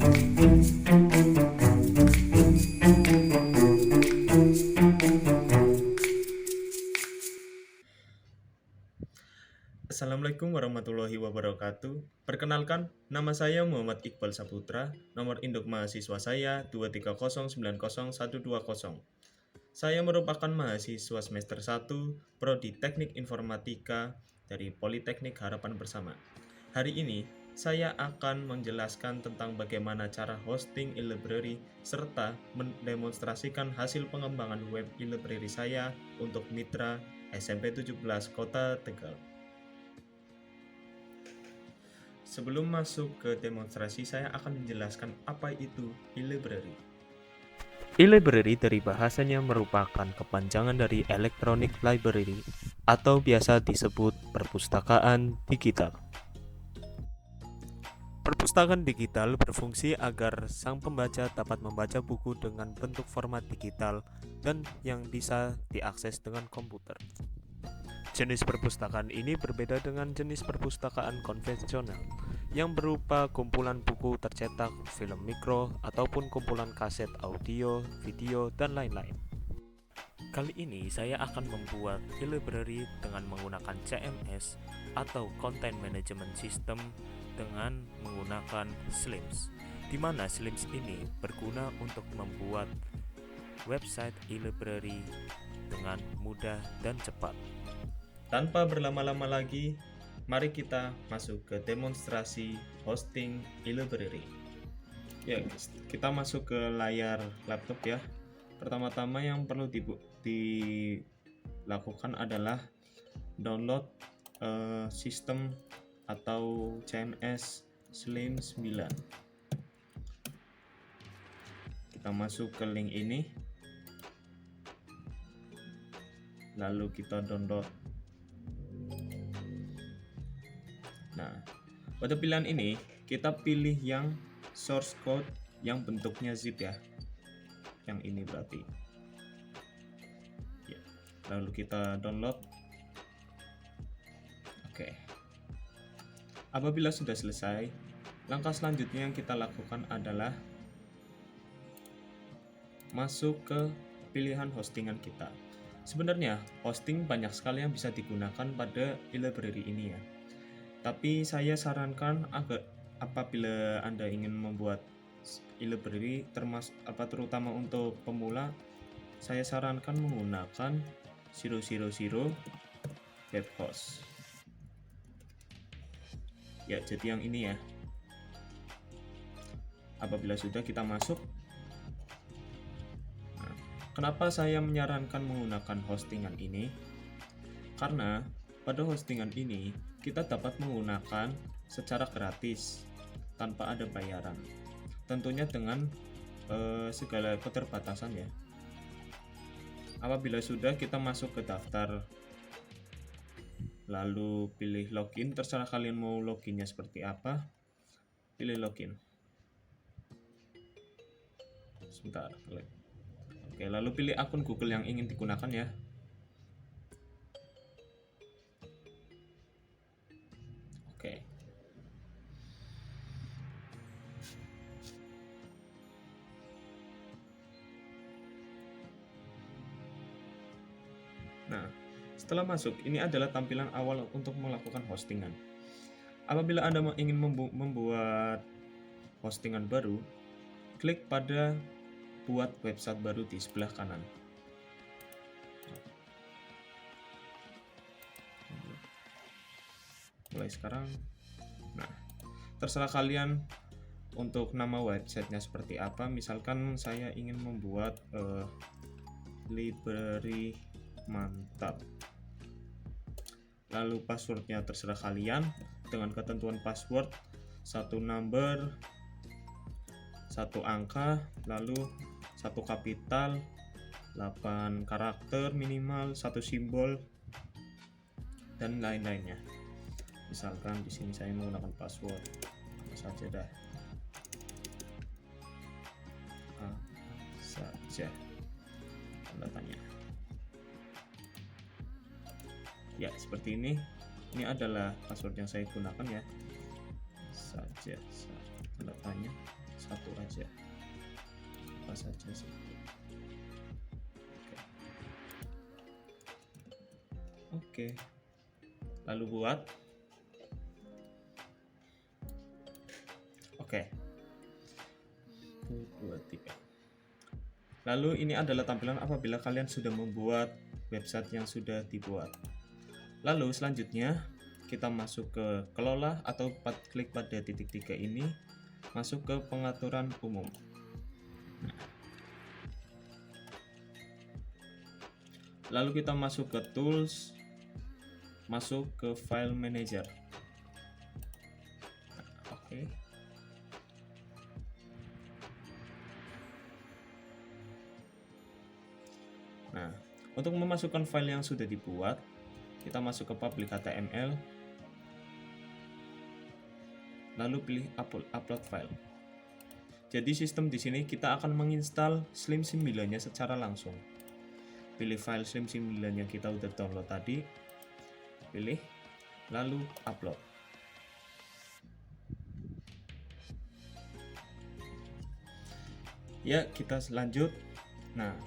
Assalamualaikum warahmatullahi wabarakatuh. Perkenalkan, nama saya Muhammad Iqbal Saputra, nomor induk mahasiswa saya 230901220. Saya merupakan mahasiswa semester 1, Prodi Teknik Informatika dari Politeknik Harapan Bersama. Hari ini, saya akan menjelaskan tentang bagaimana cara hosting e-library serta mendemonstrasikan hasil pengembangan web e-library saya untuk mitra SMP 17 Kota Tegal. Sebelum masuk ke demonstrasi, saya akan menjelaskan apa itu e-library. E-library dari bahasanya merupakan kepanjangan dari Electronic Library atau biasa disebut perpustakaan digital. Perpustakaan digital berfungsi agar sang pembaca dapat membaca buku dengan bentuk format digital dan yang bisa diakses dengan komputer. Jenis perpustakaan ini berbeda dengan jenis perpustakaan konvensional yang berupa kumpulan buku tercetak, film mikro, ataupun kumpulan kaset audio, video, dan lain-lain. Kali ini saya akan membuat e-library dengan menggunakan CMS atau Content Management System dengan menggunakan Slims, di mana Slims ini berguna untuk membuat website e-library dengan mudah dan cepat. Tanpa berlama-lama lagi, mari kita masuk ke demonstrasi hosting e-library. Ya, kita masuk ke layar laptop ya. Pertama-tama yang perlu dilakukan adalah download sistem atau CMS Slim 9. Kita masuk ke link ini. Lalu kita download. Nah, pada pilihan ini kita pilih yang source code yang bentuknya zip ya. Yang ini berarti. Ya. Lalu kita download. Oke. Apabila sudah selesai, langkah selanjutnya yang kita lakukan adalah masuk ke pilihan hostingan kita. Sebenarnya hosting banyak sekali yang bisa digunakan pada e-library ini ya. Tapi saya sarankan apabila Anda ingin membuat e-library terutama untuk pemula, saya sarankan menggunakan 000 web host. Ya, jadi yang ini ya. Apabila sudah kita masuk. Nah, kenapa saya menyarankan menggunakan hostingan ini? Karena pada hostingan ini kita dapat menggunakan secara gratis tanpa ada bayaran, tentunya dengan segala keterbatasan ya. Apabila sudah, kita masuk ke daftar, lalu pilih login. Terserah kalian mau loginnya seperti apa, pilih login. Sebentar, klik. Oke, lalu pilih akun Google yang ingin digunakan ya. Oke. Nah, setelah masuk, ini adalah tampilan awal untuk melakukan hostingan. Apabila Anda ingin membuat hostingan baru, klik pada buat website baru di sebelah kanan. Mulai sekarang. Nah, terserah kalian untuk nama websitenya seperti apa. Misalkan saya ingin membuat library mantap. Lalu passwordnya terserah kalian dengan ketentuan password 1 number, 1 angka, lalu 1 kapital, 8 karakter minimal, 1 simbol, dan lain-lainnya. Misalkan di sini saya menggunakan password apa saja dah. Saja tanda tanya. Ya, seperti ini. Ini adalah password yang saya gunakan ya. Saja tanda tanya 1 satu aja, apa saja sih. Oke. Lalu buat. Oke. 1, 2, 3. Lalu ini adalah tampilan apabila kalian sudah membuat website yang sudah dibuat. Lalu selanjutnya kita masuk ke kelola atau klik pada titik 3 ini, masuk ke pengaturan umum. Lalu kita masuk ke tools, masuk ke file manager. Oke. Nah, untuk memasukkan file yang sudah dibuat, kita masuk ke public HTML, lalu pilih upload file. Jadi sistem di sini kita akan menginstal Slim 9-nya secara langsung. Pilih file Slim 9 yang kita udah download tadi, pilih, lalu upload. Ya, kita lanjut. Nah,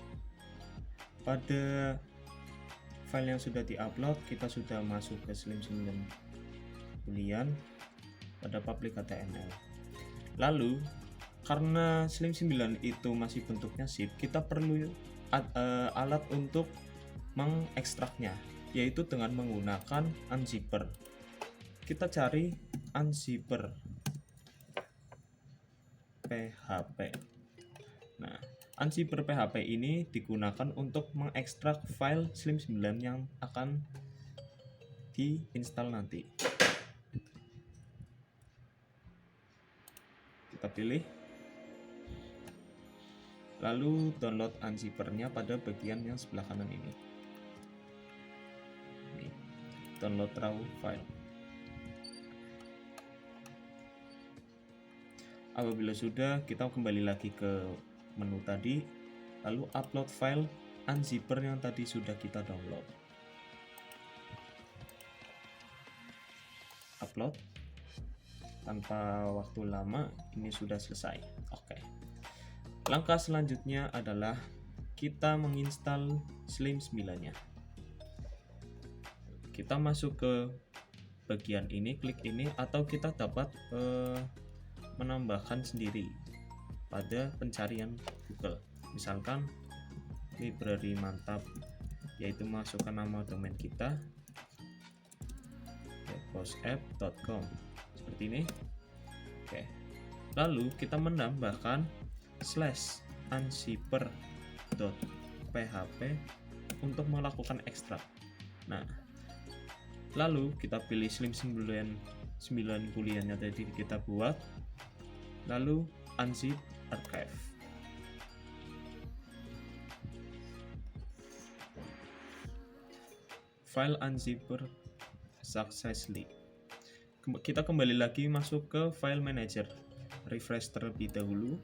pada file yang sudah diupload, kita sudah masuk ke Slim 9 boolean pada public HTML. Lalu, karena Slim 9 itu masih bentuknya zip, kita perlu alat untuk mengekstraknya, yaitu dengan menggunakan unzipper. Kita cari unzipper PHP. Nah, unzipper PHP ini digunakan untuk mengekstrak file Slim 9 yang akan diinstal nanti. Kita pilih, lalu download unzipper-nya pada bagian yang sebelah kanan ini. Download raw file. Apabila sudah, kita kembali lagi ke menu tadi, lalu upload file unzipper yang tadi sudah kita download. Upload. Tanpa waktu lama, ini sudah selesai. Oke. Langkah selanjutnya adalah kita menginstal Slim 9-nya. Kita masuk ke bagian ini, klik ini, atau kita dapat menambahkan sendiri pada pencarian Google. Misalkan library mantap, yaitu masukkan nama domain kita, postapp.com seperti ini. Oke. Lalu kita menambahkan /unzipper.php untuk melakukan ekstrak. Nah, lalu kita pilih Slim 9 boolean yang tadi kita buat, lalu unzip archive. File unzipper successfully. Kita kembali lagi masuk ke file manager, refresh terlebih dahulu.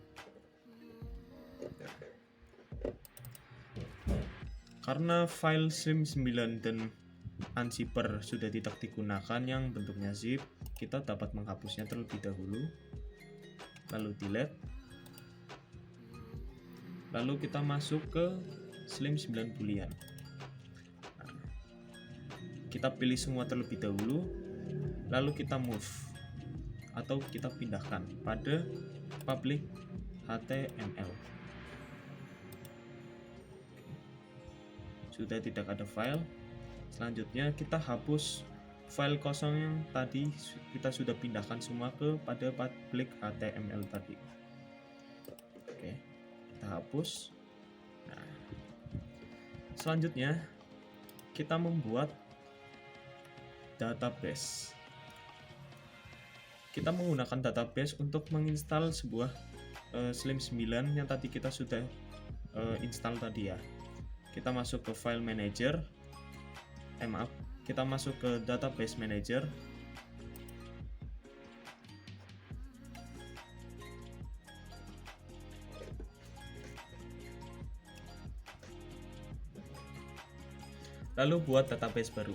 Karena file Slim 9 dan unzipper sudah tidak digunakan yang bentuknya zip, kita dapat menghapusnya terlebih dahulu, lalu delete. Lalu kita masuk ke Slim 9 boolean. Kita pilih semua terlebih dahulu, lalu kita move atau kita pindahkan pada public HTML. Sudah tidak ada file. Selanjutnya kita hapus file kosong yang tadi kita sudah pindahkan semua ke pada public HTML tadi. Oke, kita hapus. Nah, selanjutnya kita membuat database. Kita menggunakan database untuk menginstal sebuah Slim 9 yang tadi kita sudah install tadi ya. Kita masuk ke file manager. Kita masuk ke database manager. Lalu buat database baru.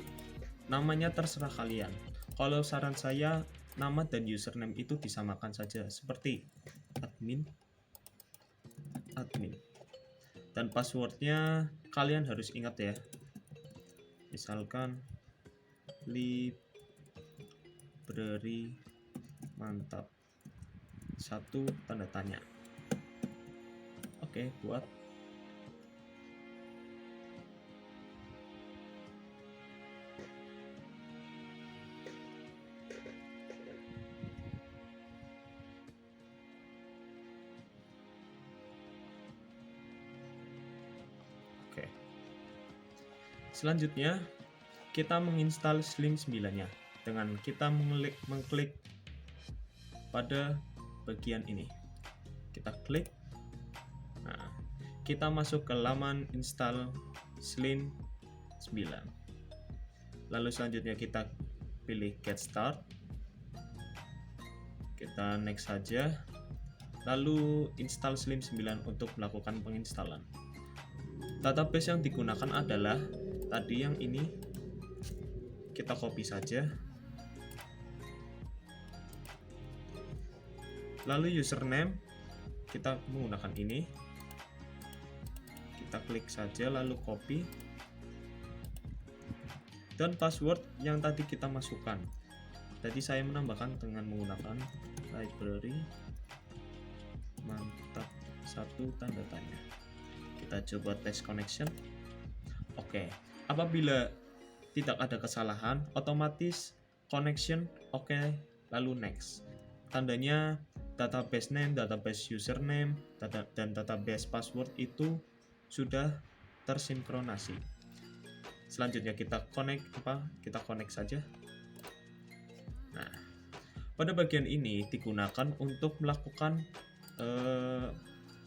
Namanya terserah kalian. Kalau saran saya nama dan username itu disamakan saja seperti admin. Dan passwordnya kalian harus ingat ya. Misalkan library mantap 1 tanda tanya. Oke, buat. Oke. Selanjutnya kita menginstal Slim 9-nya dengan kita mengklik pada bagian ini. Kita klik. Nah, kita masuk ke laman install Slim 9. Lalu selanjutnya kita pilih get start. Kita next saja. Lalu install Slim 9 untuk melakukan penginstalan. Database yang digunakan adalah tadi yang ini. Kita copy saja. Lalu username kita menggunakan ini. Kita klik saja lalu copy. Dan password yang tadi kita masukkan. Tadi saya menambahkan dengan menggunakan library mantap 1 tanda tanya. Kita coba test connection. Oke, apabila tidak ada kesalahan, otomatis connection oke, lalu next. Tandanya database name, database username, dan database password itu sudah tersinkronasi. Selanjutnya kita connect saja. Nah, pada bagian ini digunakan untuk melakukan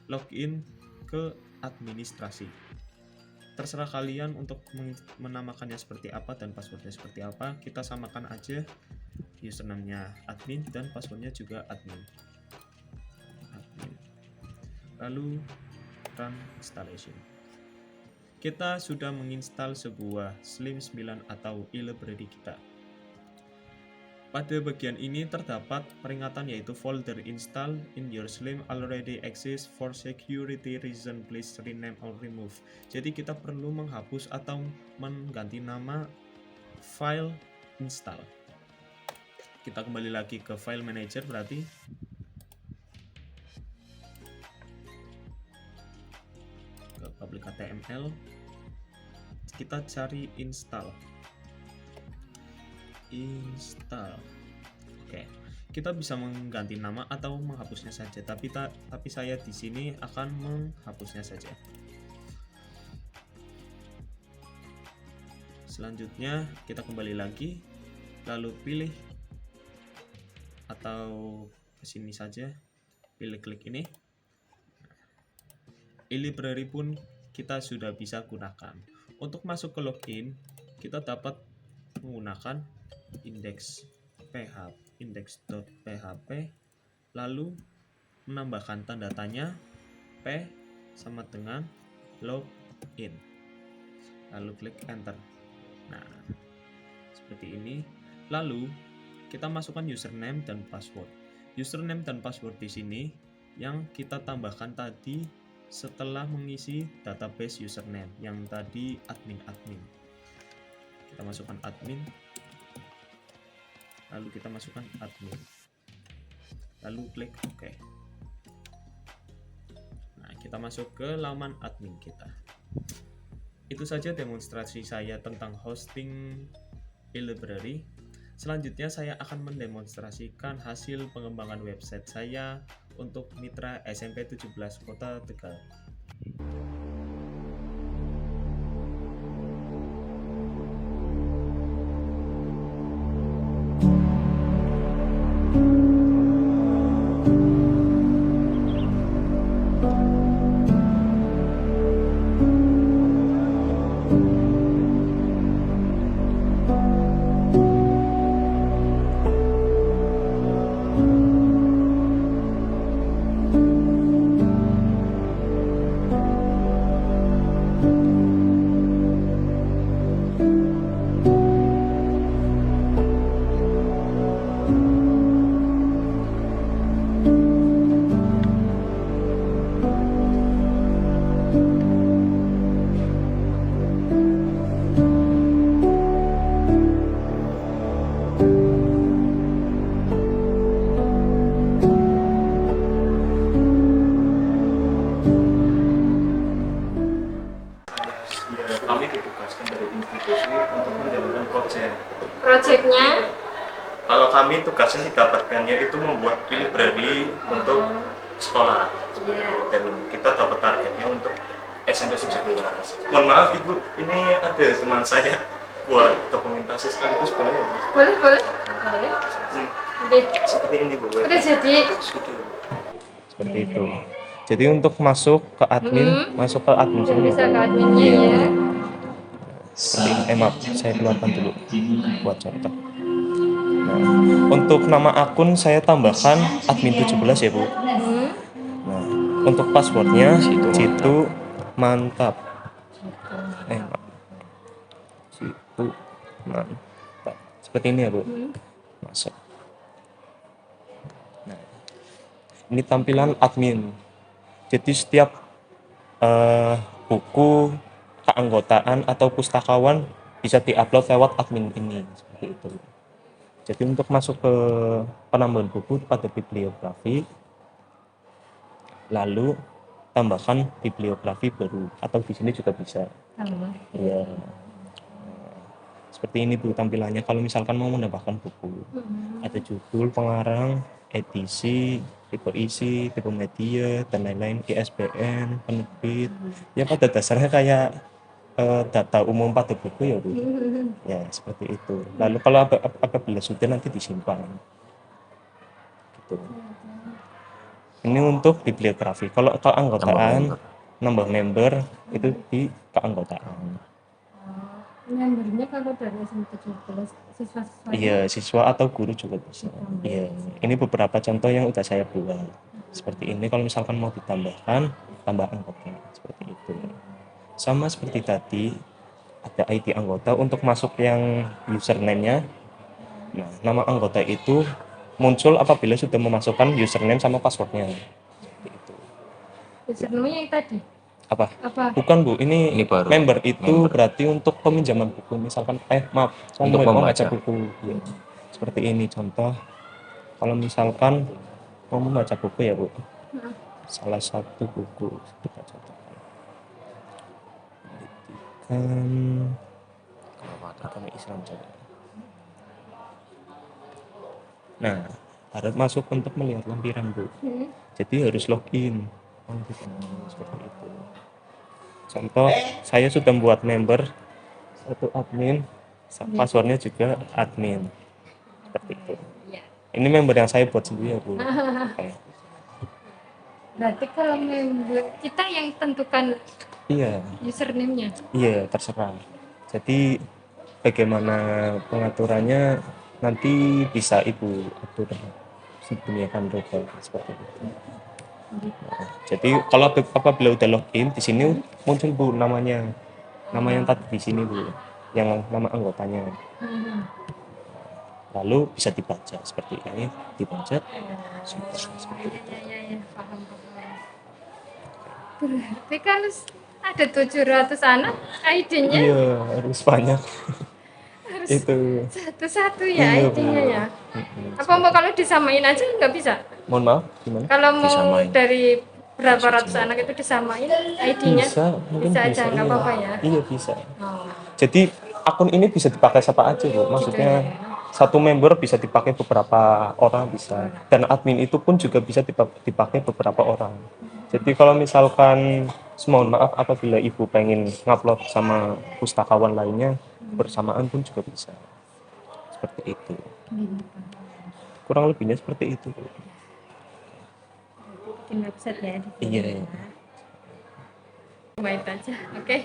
login ke administrasi. Terserah kalian untuk menamakannya seperti apa dan passwordnya seperti apa. Kita samakan aja, username-nya admin dan passwordnya juga admin. Lalu run installation. Kita sudah menginstal sebuah Slim 9 atau e-library kita. Pada bagian ini terdapat peringatan yaitu folder install in your Slim already exists, for security reason please rename or remove. Jadi kita perlu menghapus atau mengganti nama file install. Kita kembali lagi ke file manager berarti. Ke public HTML. Kita cari install. Oke, kita bisa mengganti nama atau menghapusnya saja, tapi saya di sini akan menghapusnya saja. Selanjutnya kita kembali lagi, lalu pilih atau ke sini saja, pilih klik ini. E-library pun kita sudah bisa gunakan. Untuk masuk ke login, kita dapat menggunakan index.php, lalu menambahkan tanda tanya p sama dengan login, lalu klik enter. Nah, seperti ini. Lalu kita masukkan username dan password. Username dan password di sini yang kita tambahkan tadi setelah mengisi database username yang tadi admin. Kita masukkan admin, lalu kita masukkan admin, lalu klik OK. Nah, kita masuk ke laman admin kita. Itu saja demonstrasi saya tentang hosting e-library. Selanjutnya saya akan mendemonstrasikan hasil pengembangan website saya untuk mitra SMP 17 Kota Tegal. tugas yang didapatkannya itu membuat library untuk sekolah. Dan kita dapat targetnya untuk SMP 17. Mohon maaf Ibu, ini ada teman saya buat dokumentasi sekaligus boleh ya? Boleh. Seperti ini Bu. Udah jadi. Seperti itu. Jadi untuk masuk ke admin, masuk ke admin Udah sini. bisa ke adminnya ya. Seperti ini. Maaf, saya keluarkan dulu buat contoh. Nah, untuk nama akun saya tambahkan admin 17 ya Bu. Nah, untuk passwordnya Citu mantap. Maaf. Citu mantap. Seperti ini ya Bu. Masuk. Nah, ini tampilan admin. Jadi setiap buku keanggotaan atau pustakawan bisa diupload lewat admin ini, seperti itu. Jadi untuk masuk ke penambahan buku pada bibliografi, lalu tambahkan bibliografi baru, atau di sini juga bisa. Ya, seperti ini Bu tampilannya. Kalau misalkan mau menambahkan buku, ada judul, pengarang, edisi, tipe isi, tipe media, dan lain-lain, ISBN, penerbit. Ya pada dasarnya kayak data umum pada buku ya Bu. Ya seperti itu. Lalu kalau apabila sudah nanti disimpan. Gitu. Ini untuk bibliografi. Kalau keanggotaan, nambah member itu di keanggotaan. Membernya kalau dari SMP 17 siswa-siswa. Iya, siswa atau guru juga bisa. Iya, ini beberapa contoh yang udah saya buat. Seperti ini, kalau misalkan mau ditambahkan, tambah anggota. Seperti itu. Sama seperti tadi, ada ID anggota untuk masuk yang username-nya. Nah, nama anggota itu muncul apabila sudah memasukkan username sama passwordnya. Seperti itu. Username-nya yang tadi. Apa? Apa? Bukan Bu, ini baru. member itu berarti untuk peminjaman buku. Misalkan, maaf, Untuk mau membaca baca buku. Ya. Seperti ini contoh. Kalau misalkan mau membaca buku ya Bu, salah satu buku kita contohkan. Agama Islam coba. Nah, harus masuk untuk melihat lampiran Bu. Jadi harus login. Seperti itu. Contoh, saya sudah membuat member satu admin, passwordnya juga admin. Seperti itu. Ini member yang saya buat sendiri ya Bu. Berarti kalau member kita yang tentukan Iya. username-nya. Iya, terserah. Jadi bagaimana pengaturannya nanti bisa Ibu atur sedemikian rupa seperti itu. Nah, jadi kalau apabila udah login di sini muncul Bu namanya, nama yang tadi di sini Bu, yang nama anggotanya. Lalu bisa dibaca seperti ini, dibaca seperti itu. Ya, paham. Berarti kan ada 700 anak ID-nya. Iya, harus banyak. Harus Itu satu-satu ya iya, ID-nya Bu. ya. Apa mau kalau disamain aja nggak bisa? Mohon maaf, gimana? Kalau mau Disamain. dari berapa ratus anak itu disamain ID-nya? Mungkin Bisa aja, nggak iya. apa-apa ya? Iya bisa. Oh, Jadi akun ini bisa dipakai siapa aja Bu. Maksudnya gitu ya. satu member bisa dipakai beberapa orang bisa. Dan admin itu pun juga bisa dipakai beberapa orang. Jadi kalau misalkan mohon maaf apabila Ibu pengen ngupload sama pustakawan lainnya bersamaan pun juga bisa. Seperti itu. Kurang lebihnya seperti itu Bu. Bikin website ya. Iya. Baik aja, oke.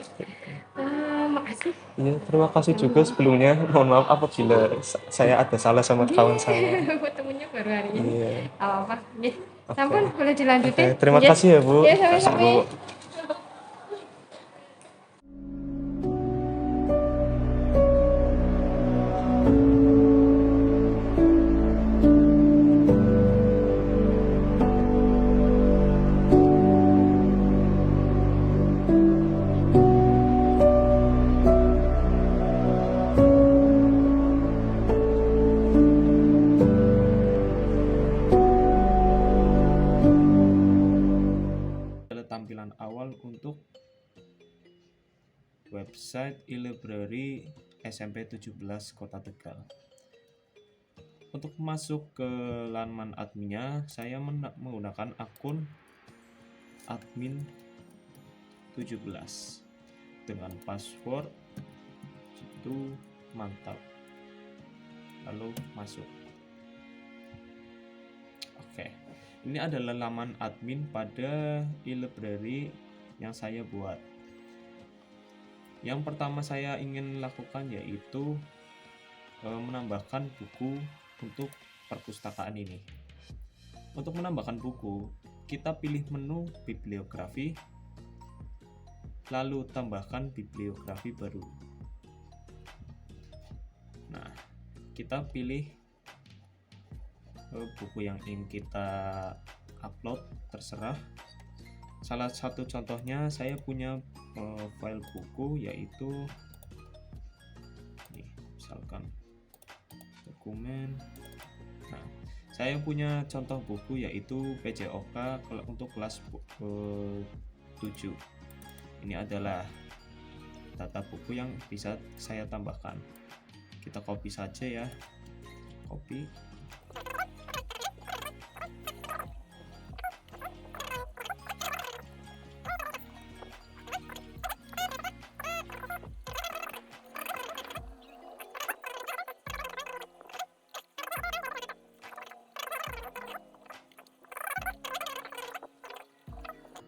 Makasih. Iya, terima kasih juga sebelumnya. Mohon maaf apabila saya ada salah sama kawan saya. Ketemunya baru hari ini. Iya. Apa-apa. Sampun boleh dilanjutin. Oke, terima kasih ya Bu. Iya, sama-sama. Bu. Tampilan awal untuk website e-library SMP 17 Kota Tegal. Untuk masuk ke laman adminnya, saya menggunakan akun admin 17 dengan password itu mantap. Lalu masuk. Oke, ini adalah laman admin pada e-library yang saya buat. Yang pertama saya ingin lakukan yaitu menambahkan buku untuk perpustakaan ini. Untuk menambahkan buku, kita pilih menu bibliografi, lalu tambahkan bibliografi baru. Nah, kita pilih buku yang ingin kita upload, terserah. Salah satu contohnya saya punya file buku yaitu nih, misalkan dokumen. Nah, saya punya contoh buku yaitu PJOK untuk kelas 7. Ini adalah data buku yang bisa saya tambahkan. Kita copy saja ya. Copy.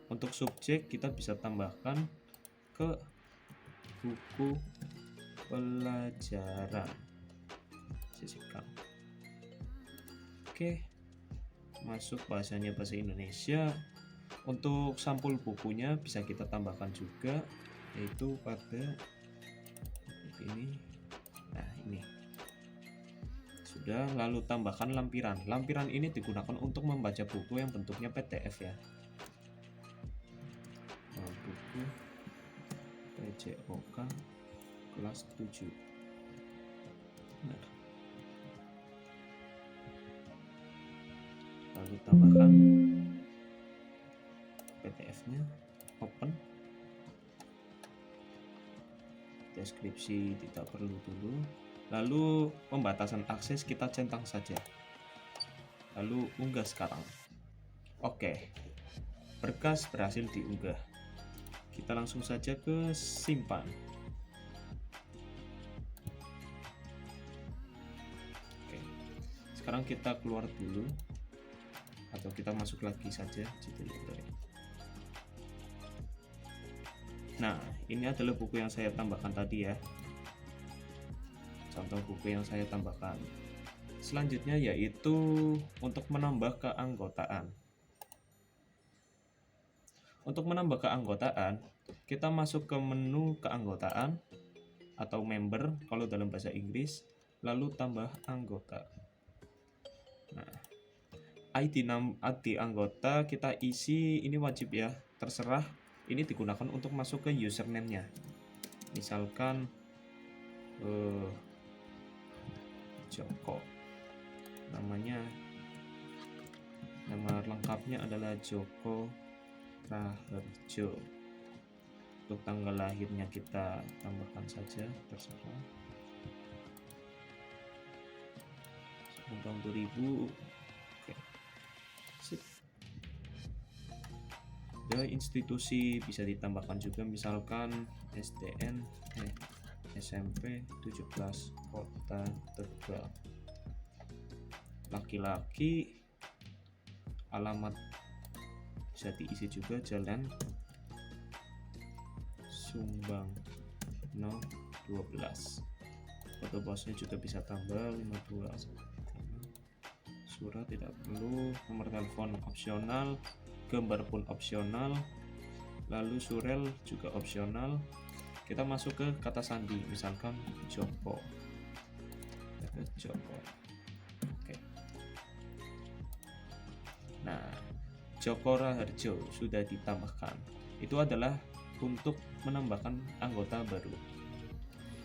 Untuk subjek kita bisa tambahkan ke buku pelajaran. Sisihkan. Oke, masuk bahasanya bahasa Indonesia. Untuk sampul bukunya bisa kita tambahkan juga, yaitu pada ini. Nah, ini sudah. Lalu tambahkan lampiran. Lampiran ini digunakan untuk membaca buku yang bentuknya PDF ya. Buku PJOK kelas 7. Nah, lalu tambahkan PDF-nya, open. Deskripsi tidak perlu dulu. Lalu pembatasan akses kita centang saja. Lalu unggah sekarang. Oke, berkas berhasil diunggah. Kita langsung saja ke simpan. Oke, sekarang kita keluar dulu, atau kita masuk lagi saja di library. Nah, ini adalah buku yang saya tambahkan tadi ya. Contoh buku yang saya tambahkan. Selanjutnya yaitu untuk menambah keanggotaan. Untuk menambah keanggotaan, kita masuk ke menu keanggotaan atau member kalau dalam bahasa Inggris, lalu tambah anggota. Nah, ID anggota kita isi, ini wajib ya, terserah. Ini digunakan untuk masuk ke username-nya. Misalkan Joko. Nama lengkapnya adalah Joko Raharjo. Untuk tanggal lahirnya kita tambahkan saja, terserah. Tahun 2000. Oke. Sip. Dari institusi bisa ditambahkan juga, misalkan SDN SMP 17 Kota Tegal. Laki-laki, alamat bisa diisi juga, Jalan Sumbang No 12. Foto bosnya juga bisa tambah 52. Surat tidak perlu, nomor telepon opsional, gambar pun opsional, lalu surel juga opsional. Kita masuk ke kata sandi, misalkan Joko. Joko. Oke. Nah, Joko Raharjo sudah ditambahkan. Itu adalah untuk menambahkan anggota baru.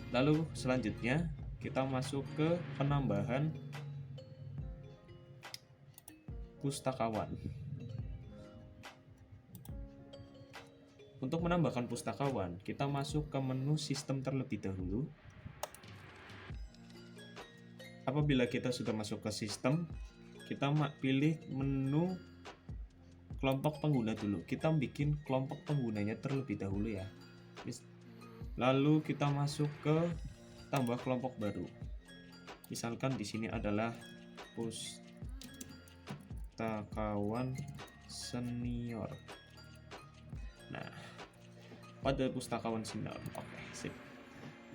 Lalu selanjutnya kita masuk ke penambahan pustakawan. Untuk menambahkan pustakawan, kita masuk ke menu sistem terlebih dahulu. Apabila kita sudah masuk ke sistem, kita pilih menu kelompok pengguna dulu. Kita bikin kelompok penggunanya terlebih dahulu ya. Lalu kita masuk ke tambah kelompok baru. Misalkan di sini adalah pustakawan senior. Nah, pada pustakawan senior. Oke, sip.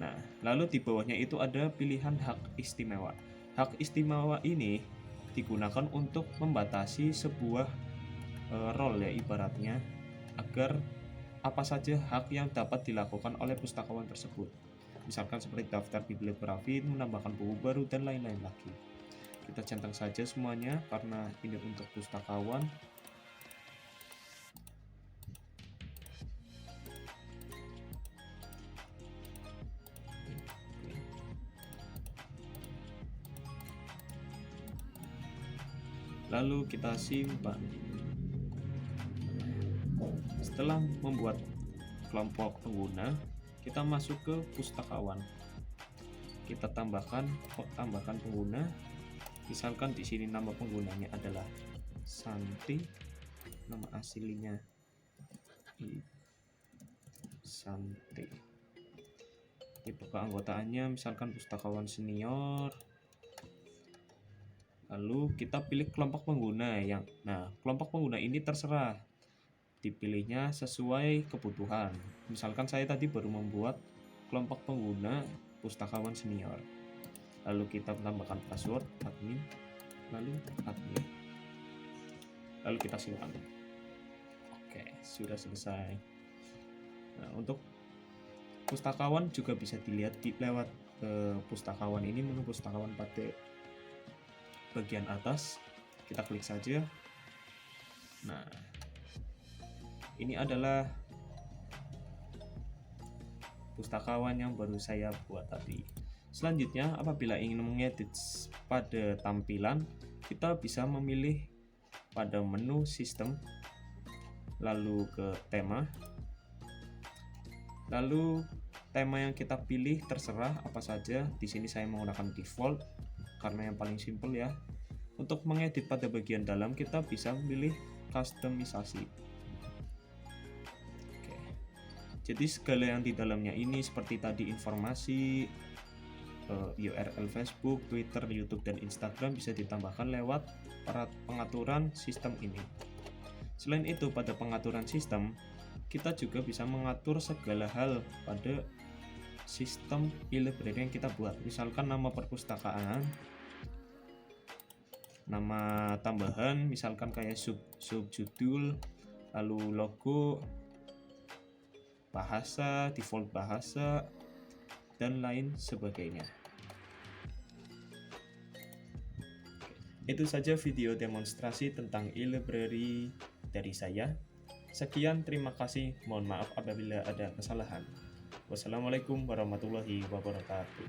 Nah, lalu di bawahnya itu ada pilihan hak istimewa. Hak istimewa ini digunakan untuk membatasi sebuah role ya, ibaratnya agar apa saja hak yang dapat dilakukan oleh pustakawan tersebut. Misalkan seperti daftar bibliografi, menambahkan buku baru, dan lain-lain lagi. Kita centang saja semuanya karena ini untuk pustakawan. Lalu kita simpan. Setelah membuat kelompok pengguna, kita masuk ke pustakawan. Kita tambahkan pengguna. Misalkan di sini nama penggunanya adalah Santi, nama aslinya Santi. Tipe keanggotaannya misalkan pustakawan senior. Lalu kita pilih kelompok pengguna kelompok pengguna ini terserah dipilihnya sesuai kebutuhan. Misalkan saya tadi baru membuat kelompok pengguna pustakawan senior. Lalu kita tambahkan password admin, lalu admin. Lalu kita simpan. Oke, sudah selesai. Nah, untuk pustakawan juga bisa dilihat lewat pustakawan ini, menu pustakawan pada bagian atas. Kita klik saja. Nah, ini adalah pustakawan yang baru saya buat tadi. Selanjutnya, apabila ingin mengedit pada tampilan, kita bisa memilih pada menu sistem, lalu ke tema. Lalu tema yang kita pilih terserah apa saja. Di sini saya menggunakan default karena yang paling simple ya. Untuk mengedit pada bagian dalam, kita bisa memilih customisasi. Jadi segala yang di dalamnya ini seperti tadi informasi, URL Facebook, Twitter, YouTube, dan Instagram bisa ditambahkan lewat pengaturan sistem ini. Selain itu, pada pengaturan sistem, kita juga bisa mengatur segala hal pada sistem e-library yang kita buat. Misalkan nama perpustakaan, nama tambahan, misalkan kayak subjudul, lalu logo, bahasa, default bahasa, dan lain sebagainya. Itu saja video demonstrasi tentang e-library dari saya. Sekian, terima kasih. Mohon maaf apabila ada kesalahan. Wassalamualaikum warahmatullahi wabarakatuh.